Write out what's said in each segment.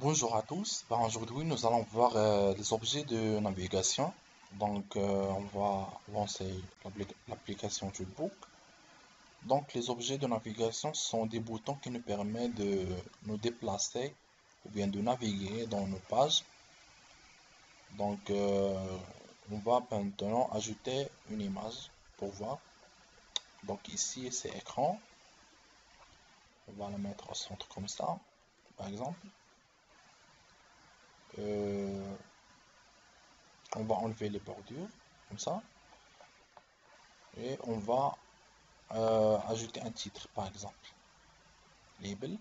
Bonjour à tous. Aujourd'hui, nous allons voir les objets de navigation. On va lancer l'application Toolbook. Donc, les objets de navigation sont des boutons qui nous permettent de nous déplacer ou bien de naviguer dans nos pages. Donc, on va maintenant ajouter une image pour voir. Donc, ici, c'est écran. On va la mettre au centre comme ça, par exemple. Euh, on va enlever les bordures, comme ça. Et on va ajouter un titre, par exemple. Label.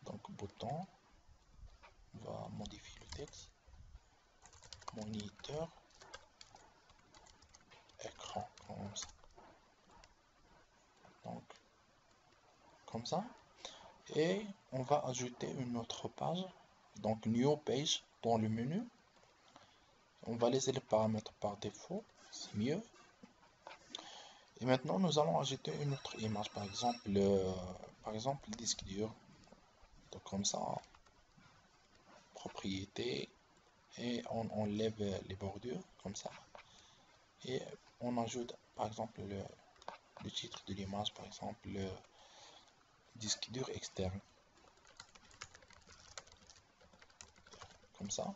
Donc, bouton. On va modifier le texte. Moniteur. Écran. Comme ça. Donc, comme ça. Et on va ajouter une autre page. Donc, New Page dans le menu. On va laisser les paramètres par défaut. C'est mieux. Et maintenant, nous allons ajouter une autre image. Par exemple, le disque dur. Donc, comme ça. Propriété. Et on enlève les bordures. Comme ça. Et on ajoute par exemple le titre de l'image, par exemple le disque dur externe, comme ça.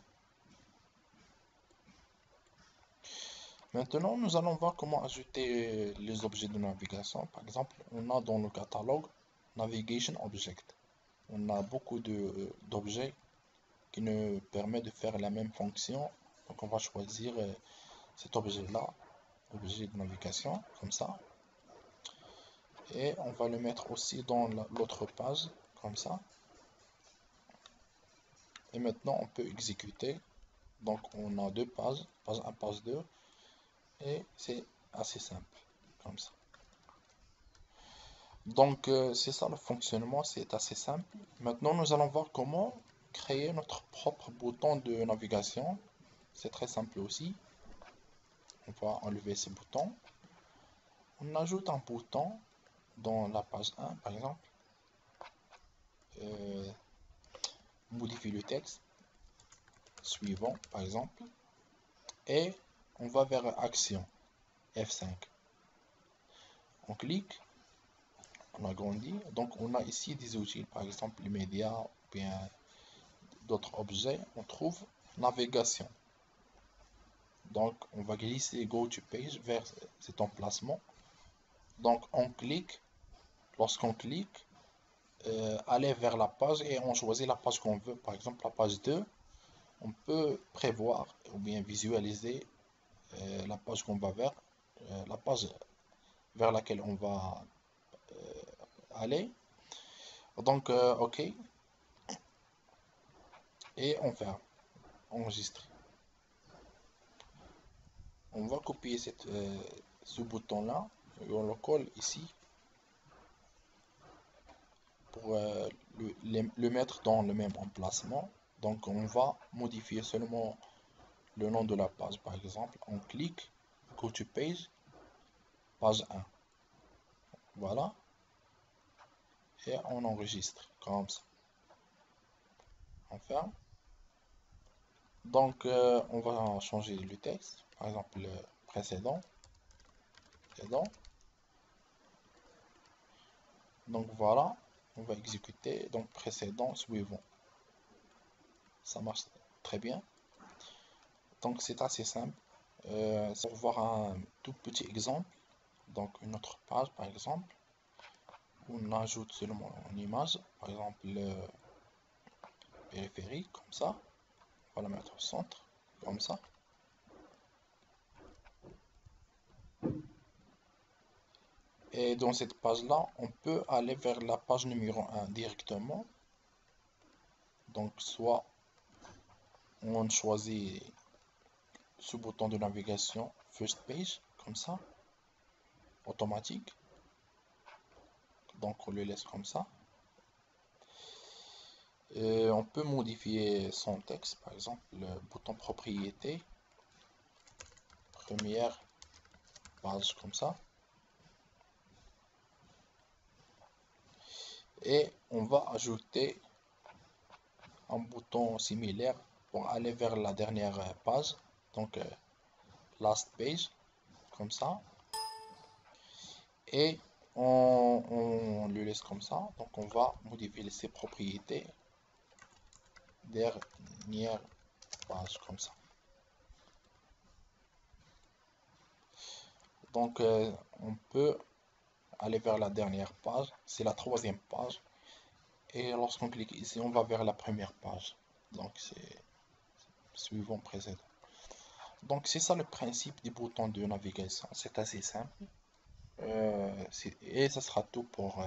Maintenant, nous allons voir comment ajouter les objets de navigation. Par exemple, on a dans le catalogue Navigation Object. On a beaucoup d'objets qui nous permettent de faire la même fonction. Donc, on va choisir cet objet-là, objet de navigation, comme ça. Et on va le mettre aussi dans l'autre page, comme ça. Et maintenant, on peut exécuter. Donc, on a deux pages, page 1, page 2. Et c'est assez simple, comme ça. Donc, c'est ça le fonctionnement, c'est assez simple. Maintenant, nous allons voir comment créer notre propre bouton de navigation. C'est très simple aussi. On va enlever ce bouton. On ajoute un bouton dans la page 1, par exemple. Euh, modifie le texte suivant, par exemple. Et on va vers Action, F5. On clique, on agrandit. Donc on a ici des outils, par exemple les médias ou bien d'autres objets. On trouve navigation. Donc on va glisser Go to Page vers cet emplacement. Donc on clique. Lorsqu'on clique, aller vers la page et on choisit la page qu'on veut. Par exemple la page 2. On peut prévoir ou bien visualiser la page qu'on va vers, la page vers laquelle on va aller. Donc, OK. Et on ferme. Enregistrer. On va copier ce bouton-là et on le colle ici pour le mettre dans le même emplacement. Donc, on va modifier seulement le nom de la page. Par exemple, on clique, Go to Page, page 1. Voilà. Et on enregistre comme ça. On ferme. Donc, on va changer le texte. Par exemple, le précédent. Donc, voilà. On va exécuter. Donc, précédent, suivant. Ça marche très bien. Donc, c'est assez simple. Pour voir un tout petit exemple. Donc, une autre page, par exemple. On ajoute seulement une image. Par exemple, le périphérique, comme ça. On va la mettre au centre, comme ça. Et dans cette page-là, on peut aller vers la page numéro 1 directement. Donc, soit on choisit ce bouton de navigation First Page, comme ça, automatique. Donc, on le laisse comme ça. Et on peut modifier son texte, par exemple, le bouton propriété, première page, comme ça. Et on va ajouter un bouton similaire pour aller vers la dernière page, donc last page, comme ça, et on le laisse comme ça. Donc on va modifier ses propriétés, dernière page, comme ça. Donc on peut aller vers la dernière page, c'est la troisième page, et lorsqu'on clique ici, on va vers la première page. Donc c'est suivant précédent. Donc c'est ça le principe des boutons de navigation, c'est assez simple. Et ça sera tout pour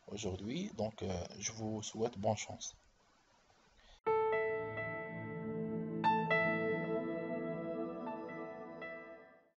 aujourd'hui. Donc je vous souhaite bonne chance.